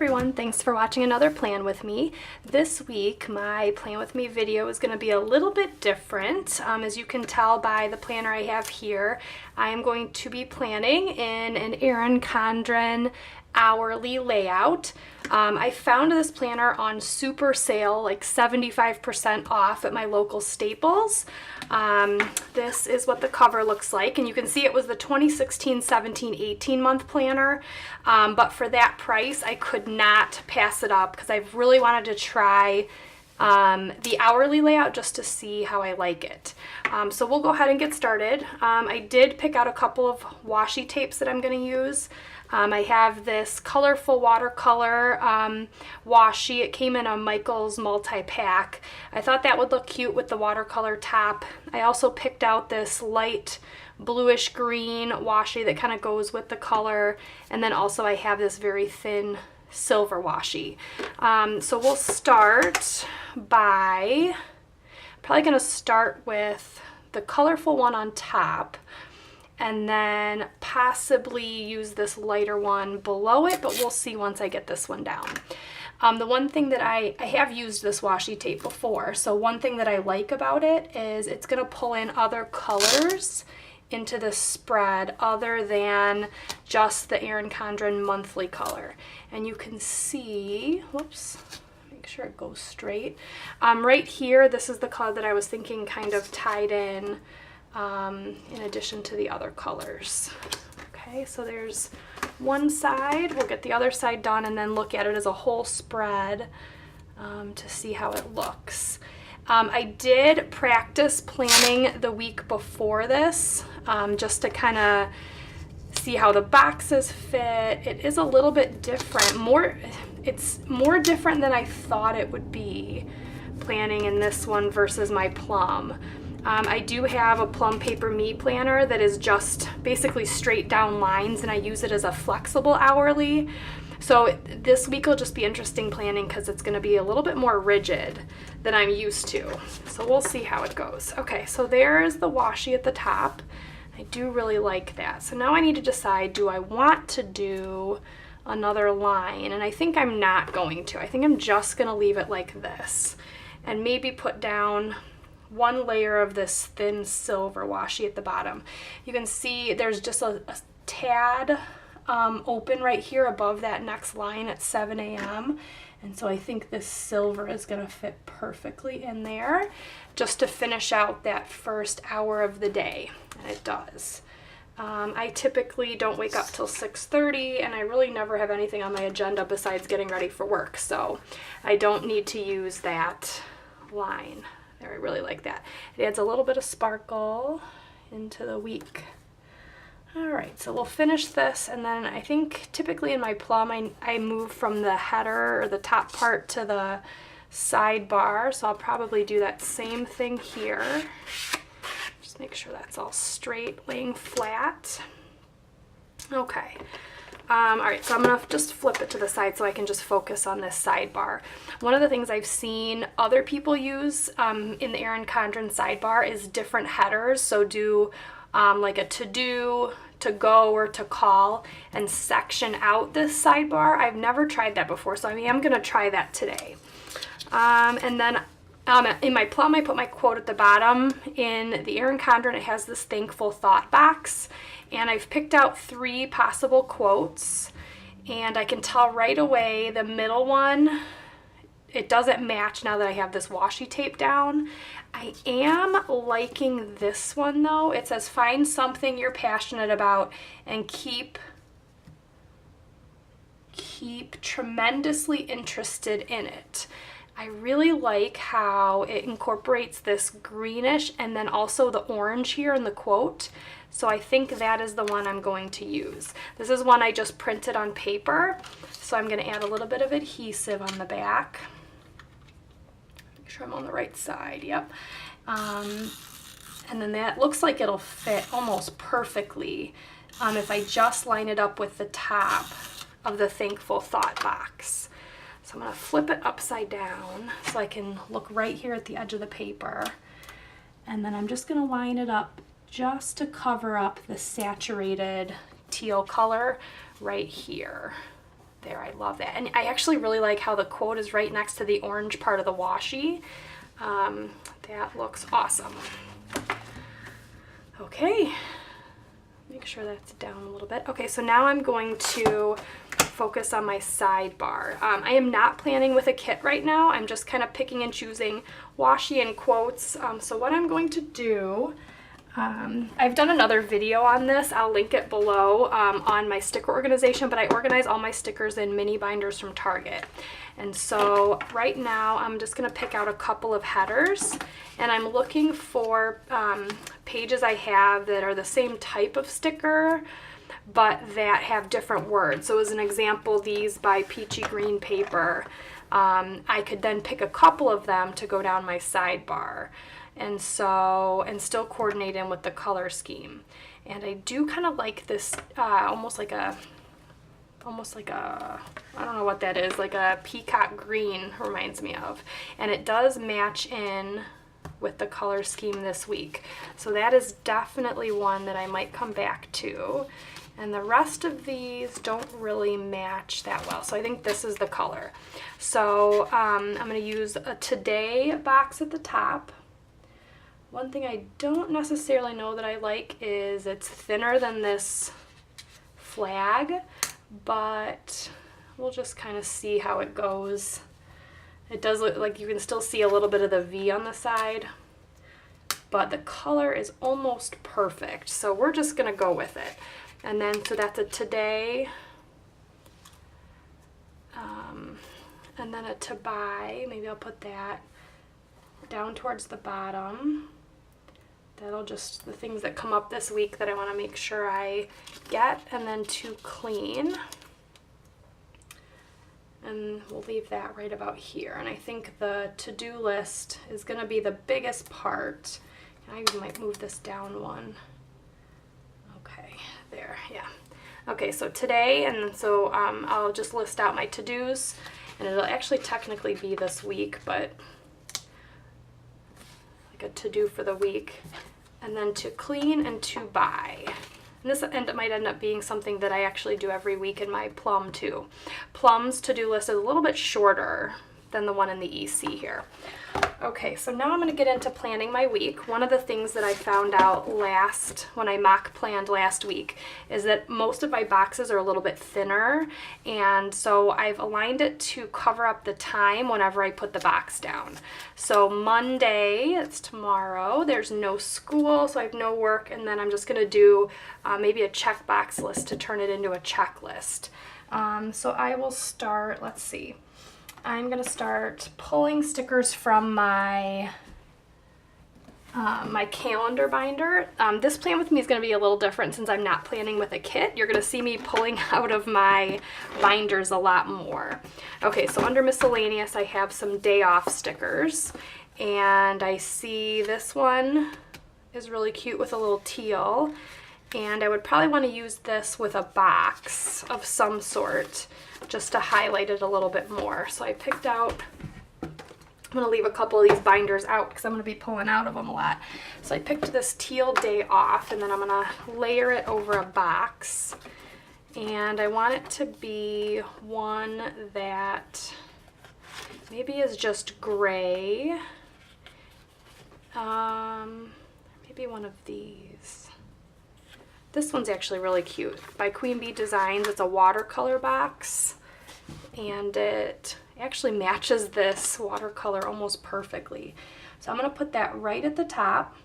everyone, thanks for watching another Plan With Me. This week my Plan With Me video is going to be a little bit different. As you can tell by the planner I have here, I am going to be planning in an Erin Condren hourly layout. I found this planner on super sale, like 75% off at my local Staples. This is what the cover looks like, and you can see it was the 2016, 17, 18 month planner, but for that price I could not pass it up because I've really wanted to try the hourly layout just to see how I like it. So we'll go ahead and get started. I did pick out a couple of washi tapes that I'm going to use. I have this colorful watercolor washi. It came in a Michael's multi-pack. I thought that would look cute with the watercolor top. I also picked out this light bluish green washi that kind of goes with the color, and then also I have this very thin silver washi. So we'll start by probably going to start with the colorful one on top, and then possibly use this lighter one below it, but we'll see once I get this one down. The one thing that I have used this washi tape before, so one thing that I like about it is it's going to pull in other colors into the spread other than just the Erin Condren monthly color. And you can see, whoops, make sure it goes straight. Right here, this is the color that I was thinking kind of tied in addition to the other colors. Okay, so there's one side. We'll get the other side done and then look at it as a whole spread to see how it looks. I did practice planning the week before this just to kind of see how the boxes fit. It is a little bit different. It's more different than I thought it would be planning in this one versus my Plum. I do have a Plum Paper Me planner that is just basically straight down lines, and I use it as a flexible hourly. So this week will just be interesting planning because it's going to be a little bit more rigid than I'm used to. So we'll see how it goes. Okay, so there's the washi at the top. I do really like that. So now I need to decide, do I want to do another line? And I think I'm not going to. I think I'm just going to leave it like this and maybe put down one layer of this thin silver washi at the bottom. You can see there's just a tad open right here above that next line at 7 a.m. And so I think this silver is going to fit perfectly in there just to finish out that first hour of the day, and it does. I typically don't wake up till 6:30, and I really never have anything on my agenda besides getting ready for work, so I don't need to use that line. There, I really like that. It adds a little bit of sparkle into the week. Alright, so we'll finish this, and then I think typically in my Plum I move from the header or the top part to the sidebar, so I'll probably do that same thing here. Just make sure that's all straight, laying flat. Okay. Alright, so I'm going to just flip it to the side so I can just focus on this sidebar. One of the things I've seen other people use in the Erin Condren sidebar is different headers. So do like a to-do, to-go, or to-call, and section out this sidebar. I've never tried that before, so I am going to try that today. And then in my Plum, I put my quote at the bottom. In the Erin Condren, it has this thankful thought box, and I've picked out 3 possible quotes, and I can tell right away the middle one, it doesn't match now that I have this washi tape down. I am liking this one though. It says, find something you're passionate about and keep tremendously interested in it. I really like how it incorporates this greenish and then also the orange here in the quote. So I think that is the one I'm going to use. This is one I just printed on paper. So I'm going to add a little bit of adhesive on the back. Make sure I'm on the right side. Yep. And then that looks like it'll fit almost perfectly if I just line it up with the top of the thankful thought box. So I'm going to flip it upside down so I can look right here at the edge of the paper. And then I'm just going to line it up just to cover up the saturated teal color right here. There, I love that. And I actually really like how the quote is right next to the orange part of the washi. That looks awesome. Okay, make sure that's down a little bit. Okay, so now I'm going to focus on my sidebar. I am not planning with a kit right now. I'm just kind of picking and choosing washi and quotes. So what I'm going to do, I've done another video on this. I'll link it below on my sticker organization, but I organize all my stickers in mini binders from Target. And so right now I'm just going to pick out a couple of headers, and I'm looking for pages I have that are the same type of sticker but that have different words. So as an example, these by Peachy green paper, I could then pick a couple of them to go down my sidebar, and still coordinate in with the color scheme. And I do kind of like this almost like a, I don't know what that is, like a peacock green reminds me of. And it does match in with the color scheme this week. So that is definitely one that I might come back to. And the rest of these don't really match that well. So I think this is the color. So I'm going to use a Today box at the top. One thing I don't necessarily know that I like is it's thinner than this flag, but we'll just kind of see how it goes. It does look like you can still see a little bit of the V on the side, but the color is almost perfect. So we're just going to go with it. And then, so that's a Today, and then a To Buy. Maybe I'll put that down towards the bottom. That'll just, the things that come up this week that I want to make sure I get. And then To Clean. And we'll leave that right about here. And I think the to-do list is going to be the biggest part. I might move this down one. Okay, there, yeah. Okay, so today, and so I'll just list out my to-dos, and it'll actually technically be this week, but like a to-do for the week. And then To Clean and To Buy. And this might end up being something that I actually do every week in my Plum too. Plum's to-do list is a little bit shorter than the one in the EC here. Okay, so now I'm going to get into planning my week. One of the things that I found out when I mock planned last week is that most of my boxes are a little bit thinner, and so I've aligned it to cover up the time whenever I put the box down. So Monday, it's tomorrow, there's no school, so I have no work, and then I'm just going to do maybe a checkbox list to turn it into a checklist. So I will start, let's see. I'm going to start pulling stickers from my my calendar binder. This plan with me is going to be a little different since I'm not planning with a kit. You're going to see me pulling out of my binders a lot more. Okay, so under miscellaneous I have some day off stickers, and I see this one is really cute with a little teal, and I would probably want to use this with a box of some sort just to highlight it a little bit more. So I picked out, I'm going to leave a couple of these binders out because I'm going to be pulling out of them a lot. So I picked this teal day off, and then I'm going to layer it over a box. And I want it to be one that maybe is just gray. Maybe one of these. This one's actually really cute. By Queen Bee Designs. It's a watercolor box, and it actually matches this watercolor almost perfectly. So I'm going to put that right at the top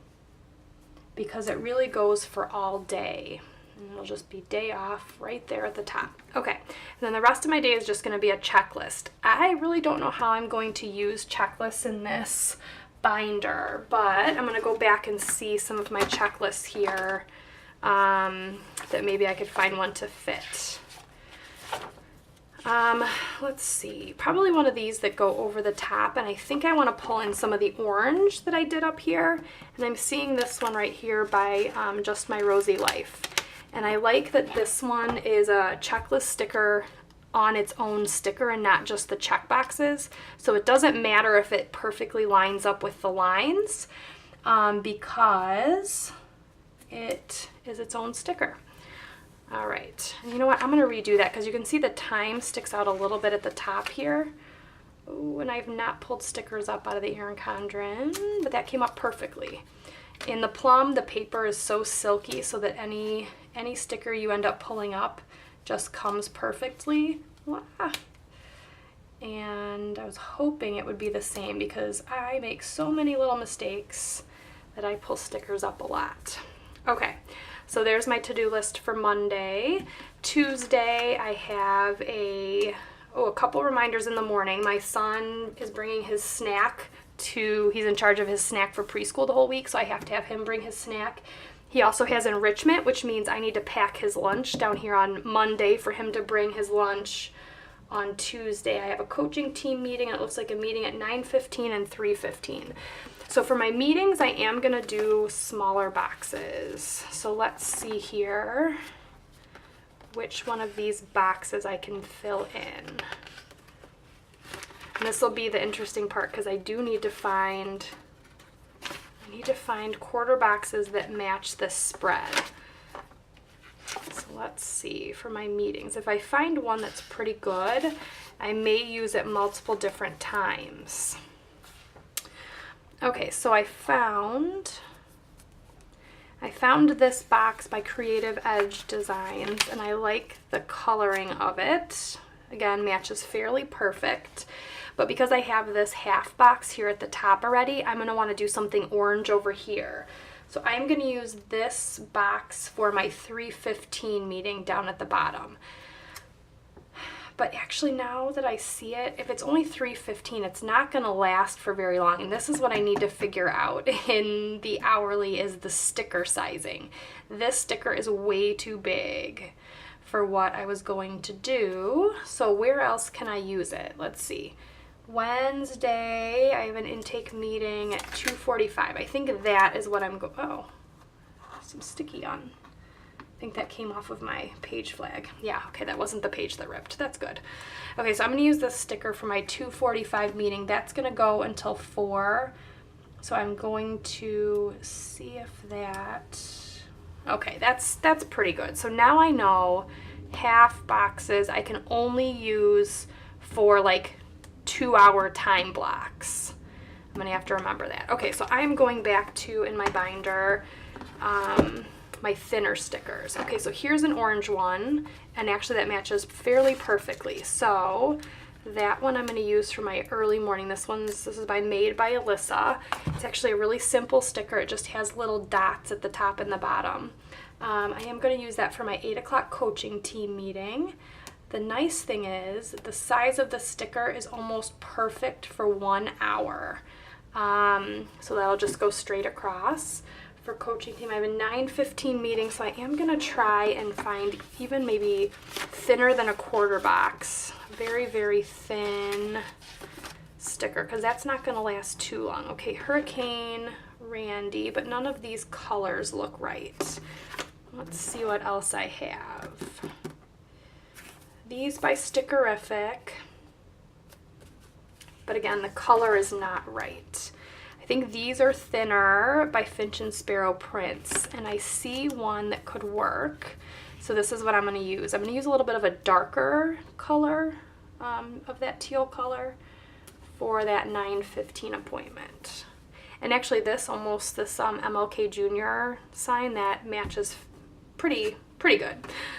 because it really goes for all day. And it'll just be day off right there at the top. Okay, and then the rest of my day is just going to be a checklist. I really don't know how I'm going to use checklists in this binder, but I'm going to go back and see some of my checklists here. That maybe I could find one to fit. Let's see, probably one of these that go over the top, and I think I want to pull in some of the orange that I did up here, and I'm seeing this one right here by Just My Rosy Life. And I like that this one is a checklist sticker on its own sticker and not just the check boxes, so it doesn't matter if it perfectly lines up with the lines, because it is its own sticker. All right, and you know what? I'm gonna redo that because you can see the time sticks out a little bit at the top here. Ooh, and I've not pulled stickers up out of the Erin Condren, but that came up perfectly. In the Plum, the paper is so silky so that any sticker you end up pulling up just comes perfectly. Wow. And I was hoping it would be the same because I make so many little mistakes that I pull stickers up a lot. Okay, so there's my to-do list for Monday. Tuesday, I have a couple reminders in the morning. My son is bringing his snack he's in charge of his snack for preschool the whole week, so I have to have him bring his snack. He also has enrichment, which means I need to pack his lunch down here on Monday for him to bring his lunch on Tuesday. I have a coaching team meeting. It looks like a meeting at 9:15 and 3:15. So for my meetings, I am gonna do smaller boxes. So let's see here which one of these boxes I can fill in. And this will be the interesting part because I need to find quarter boxes that match this spread. So let's see for my meetings. If I find one that's pretty good, I may use it multiple different times. Okay, so I found this box by Creative Edge Designs, and I like the coloring of it. Again, matches fairly perfect. But because I have this half box here at the top already, I'm going to want to do something orange over here. So I'm going to use this box for my 3:15 meeting down at the bottom. But actually, now that I see it, if it's only 3:15, it's not going to last for very long. And this is what I need to figure out in the hourly is the sticker sizing. This sticker is way too big for what I was going to do. So where else can I use it? Let's see. Wednesday, I have an intake meeting at 2:45. I think that is what I'm going, oh, some sticky on. I think that came off of my page flag. Yeah, okay, that wasn't the page that ripped. That's good. Okay, so I'm gonna use this sticker for my 2:45 meeting. That's gonna go until 4. So I'm going to see if that, okay, that's pretty good. So now I know half boxes I can only use for like 2-hour time blocks. I'm gonna have to remember that. Okay, so I'm going back to, in my binder, my thinner stickers. Okay, so here's an orange one, and actually that matches fairly perfectly. So that one I'm gonna use for my early morning. This is made by Elissa. It's actually a really simple sticker. It just has little dots at the top and the bottom. I am gonna use that for my 8 o'clock coaching team meeting. The nice thing is the size of the sticker is almost perfect for 1 hour. So that'll just go straight across. For coaching team, I have a 9:15 meeting, so I am gonna try and find even maybe thinner than a quarter box. Very, very thin sticker, because that's not gonna last too long. Okay, Hurricane Randy, but none of these colors look right. Let's see what else I have. These by Stickerific, but again, the color is not right. I think these are thinner by Finch and Sparrow Prints, and I see one that could work. So this is what I'm going to use. I'm going to use a little bit of a darker color of that teal color for that 9:15 appointment. And actually this MLK Jr. sign, that matches pretty good.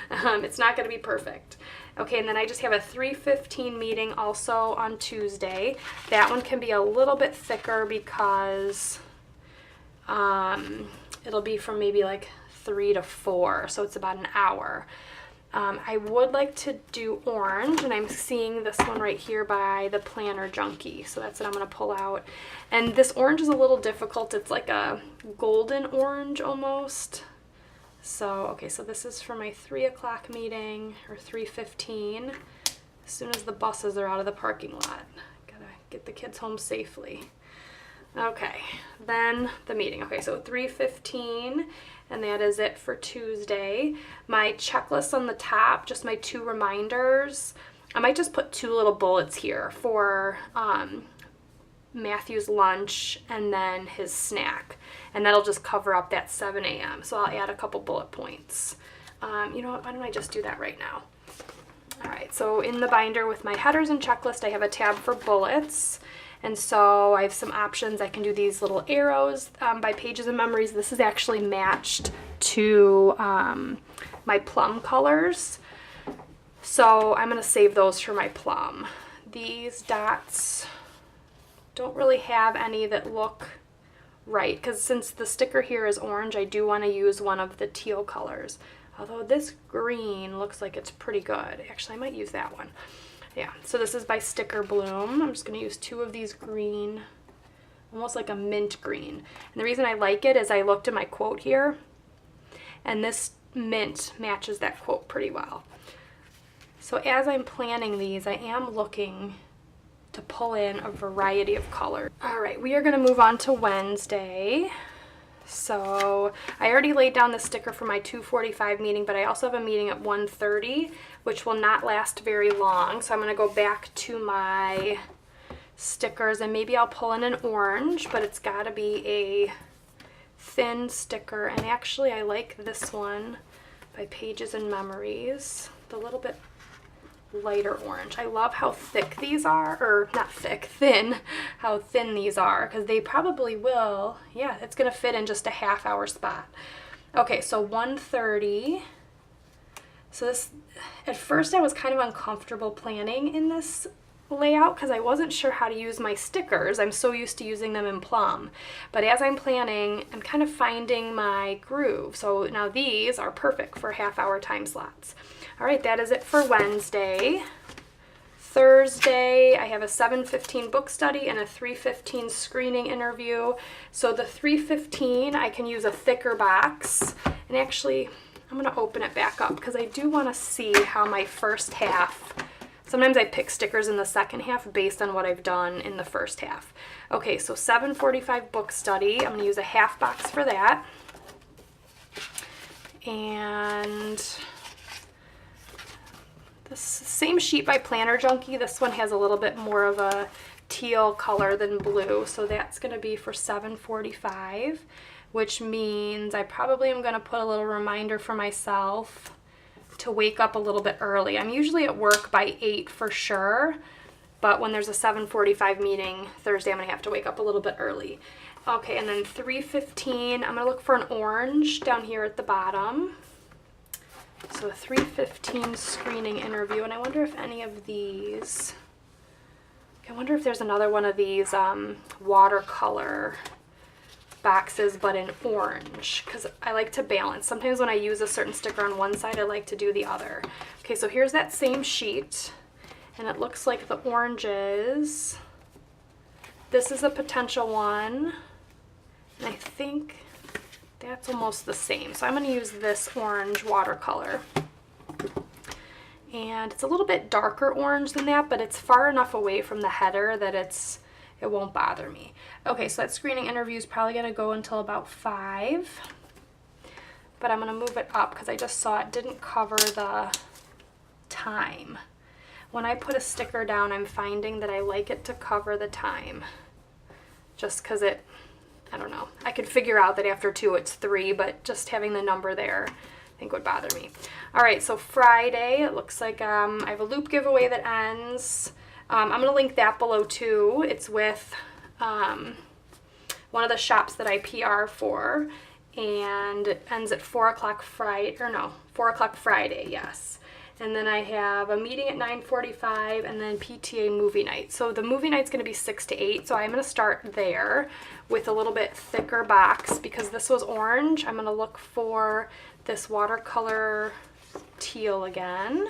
It's not going to be perfect. Okay, and then I just have a 3:15 meeting also on Tuesday. That one can be a little bit thicker because it'll be from maybe like 3 to 4, so it's about an hour. I would like to do orange, and I'm seeing this one right here by the Planner Junkie, so that's what I'm going to pull out. And this orange is a little difficult. It's like a golden orange almost. So, okay, so this is for my 3 o'clock meeting, or 3:15, as soon as the buses are out of the parking lot. Gotta get the kids home safely. Okay, then the meeting. Okay, so 3:15, and that is it for Tuesday. My checklist on the top, just my 2 reminders. I might just put 2 little bullets here for Matthew's lunch and then his snack, and that'll just cover up that 7 a.m. So I'll add a couple bullet points. You know what, why don't I just do that right now? All right, so in the binder with my headers and checklist, I have a tab for bullets. And so I have some options. I can do these little arrows by pages and memories. This is actually matched to my plum colors. So I'm gonna save those for my plum. These dots don't really have any that look right, because since the sticker here is orange, I do want to use one of the teal colors. Although this green looks like it's pretty good. Actually, I might use that one. Yeah, so this is by Sticker Bloom. I'm just going to use 2 of these green, almost like a mint green. And the reason I like it is I looked at my quote here, and this mint matches that quote pretty well. So as I'm planning these, I am looking to pull in a variety of colors. All right, we are going to move on to Wednesday. So I already laid down the sticker for my 2:45 meeting, but I also have a meeting at 1:30, which will not last very long. So I'm going to go back to my stickers, and maybe I'll pull in an orange, but it's got to be a thin sticker. And actually I like this one by Pages and Memories, the little bit lighter orange. I love how thick these are, or not thick, thin, how thin these are, because they probably will, yeah, it's gonna fit in just a half-hour spot. Okay, so 1:30. So this, at first I was kind of uncomfortable planning in this layout because I wasn't sure how to use my stickers. I'm so used to using them in Plum. But as I'm planning, I'm kind of finding my groove. So now these are perfect for half-hour time slots. All right, that is it for Wednesday. Thursday, I have a 7:15 book study and a 3:15 screening interview. So the 3:15, I can use a thicker box. And actually, I'm going to open it back up because I do want to see how my first half, sometimes I pick stickers in the second half based on what I've done in the first half. Okay, so 7:45 book study. I'm going to use a half box for that. And this same sheet by Planner Junkie. This one has a little bit more of a teal color than blue, so that's going to be for 7:45, which means I probably am going to put a little reminder for myself to wake up a little bit early. I'm usually at work by 8 for sure, but when there's a 7:45 meeting Thursday, I'm going to have to wake up a little bit early. Okay, and then 3:15, I'm going to look for an orange down here at the bottom. So a 3:15 screening interview, and I wonder if any of these, I wonder if there's another one of these watercolor boxes but in orange, because I like to balance. Sometimes when I use a certain sticker on one side, I like to do the other. Okay, so here's that same sheet, and it looks like the oranges. This is a potential one, and I think that's almost the same. So I'm going to use this orange watercolor. And it's a little bit darker orange than that, but it's far enough away from the header that it won't bother me. Okay, so that screening interview is probably going to go until about 5. But I'm going to move it up because I just saw it didn't cover the time. When I put a sticker down, I'm finding that I like it to cover the time. Just because it, I don't know. I could figure out that after 2 it's 3, but just having the number there I think would bother me. All right, so Friday, it looks like I have a loop giveaway that ends. I'm going to link that below too. It's with one of the shops that I PR for, and it ends at 4 o'clock Friday, or no, 4 o'clock Friday, yes. And then I have a meeting at 9:45 and then PTA movie night. So the movie night's going to be 6 to 8, so I'm going to start there with a little bit thicker box because this was orange. I'm going to look for this watercolor teal again.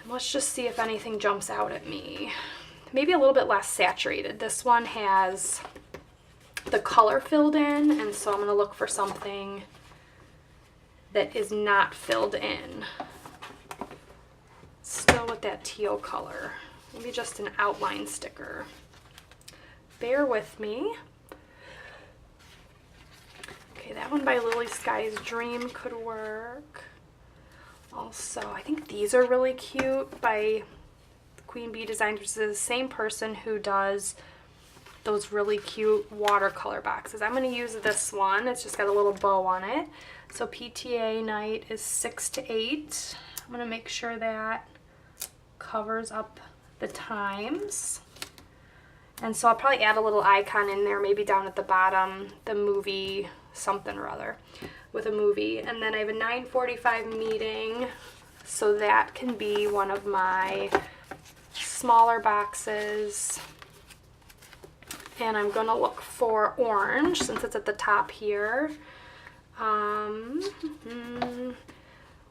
And let's just see if anything jumps out at me. Maybe a little bit less saturated. This one has the color filled in, and so I'm going to look for something that is not filled in. Still with that teal color. Maybe just an outline sticker. Bear with me. Okay, that one by Lilly Sky's Dream could work. Also, I think these are really cute by Queen Bee Designs, which is the same person who does those really cute watercolor boxes. I'm going to use this one. It's just got a little bow on it. So PTA night is 6 to 8. I'm going to make sure that covers up the times. And so I'll probably add a little icon in there, maybe down at the bottom, the movie something or other with a movie. And then I have a 9:45 meeting, so that can be one of my smaller boxes. And I'm going to look for orange since it's at the top here.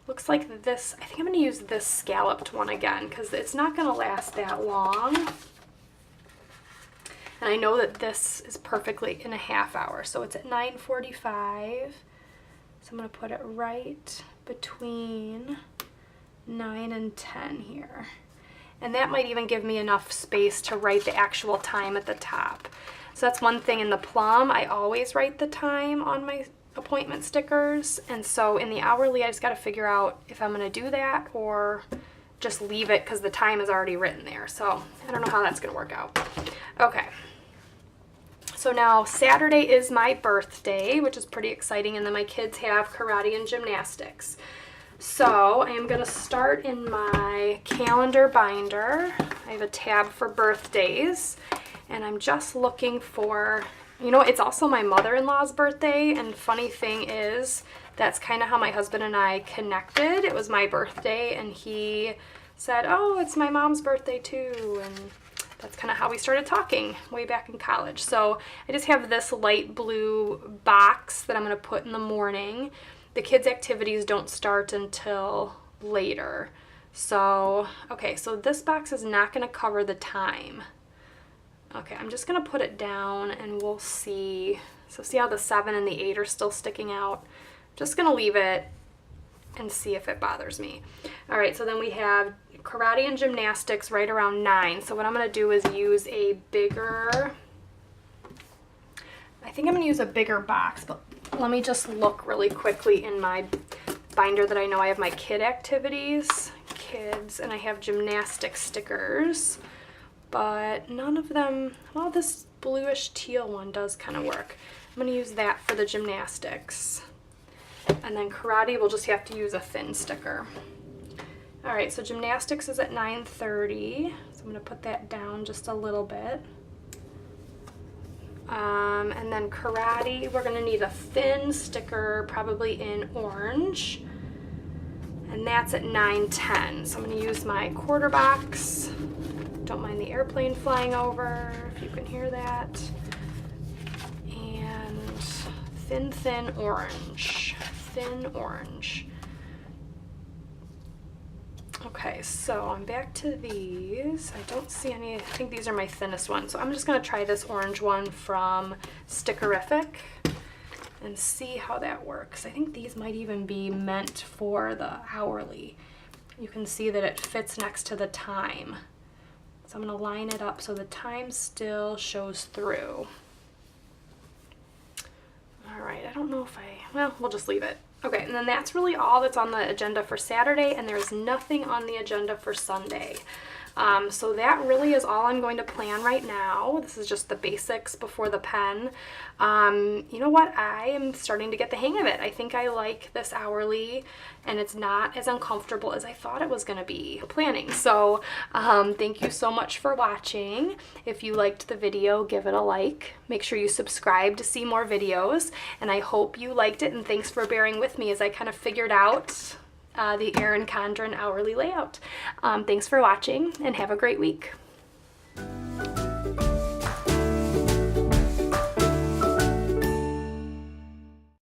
Looks like this, I think I'm going to use this scalloped one again because it's not going to last that long. And I know that this is perfectly in a half hour. So it's at 9:45. So I'm going to put it right between 9 and 10 here. And that might even give me enough space to write the actual time at the top. So that's one thing in the Plum. I always write the time on my appointment stickers. And so in the hourly, I just got to figure out if I'm going to do that or just leave it because the time is already written there. So I don't know how that's going to work out. Okay. So now Saturday is my birthday, which is pretty exciting. And then my kids have karate and gymnastics. So I am going to start in my calendar binder. I have a tab for birthdays, and I'm just looking for, you know, it's also my mother-in-law's birthday, and funny thing is, that's kind of how my husband and I connected. It was my birthday, and he said, oh, it's my mom's birthday too, and that's kind of how we started talking way back in college. So I just have this light blue box that I'm going to put in the morning. The kids' activities don't start until later. So, okay, so this box is not going to cover the time. Okay, I'm just going to put it down and we'll see. So see how the 7 and the 8 are still sticking out? Just going to leave it and see if it bothers me. All right, so then we have karate and gymnastics right around 9. So what I'm going to do is use a bigger, I think I'm going to use a bigger box, but let me just look really quickly in my binder that I know I have my kid activities, kids, and I have gymnastic stickers, but none of them, well, this bluish teal one does kind of work. I'm going to use that for the gymnastics. And then karate, we'll just have to use a thin sticker. All right, so gymnastics is at 9:30, so I'm going to put that down just a little bit. And then karate, we're going to need a thin sticker, probably in orange, and that's at 9:10. So I'm going to use my quarter box. Don't mind the airplane flying over, if you can hear that. And thin orange, thin orange. Okay, so I'm back to these. I don't see any, I think these are my thinnest ones. So I'm just going to try this orange one from Stickerific and see how that works. I think these might even be meant for the hourly. You can see that it fits next to the time. So I'm going to line it up so the time still shows through. All right, I don't know if well, we'll just leave it. Okay, and then that's really all that's on the agenda for Saturday, and there's nothing on the agenda for Sunday. So that really is all I'm going to plan right now. This is just the basics before the pen. You know what? I am starting to get the hang of it. I think I like this hourly, and it's not as uncomfortable as I thought it was going to be planning. So thank you so much for watching. If you liked the video, give it a like. Make sure you subscribe to see more videos, and I hope you liked it, and thanks for bearing with me as I kind of figured out the Erin Condren hourly layout. Thanks for watching, and have a great week.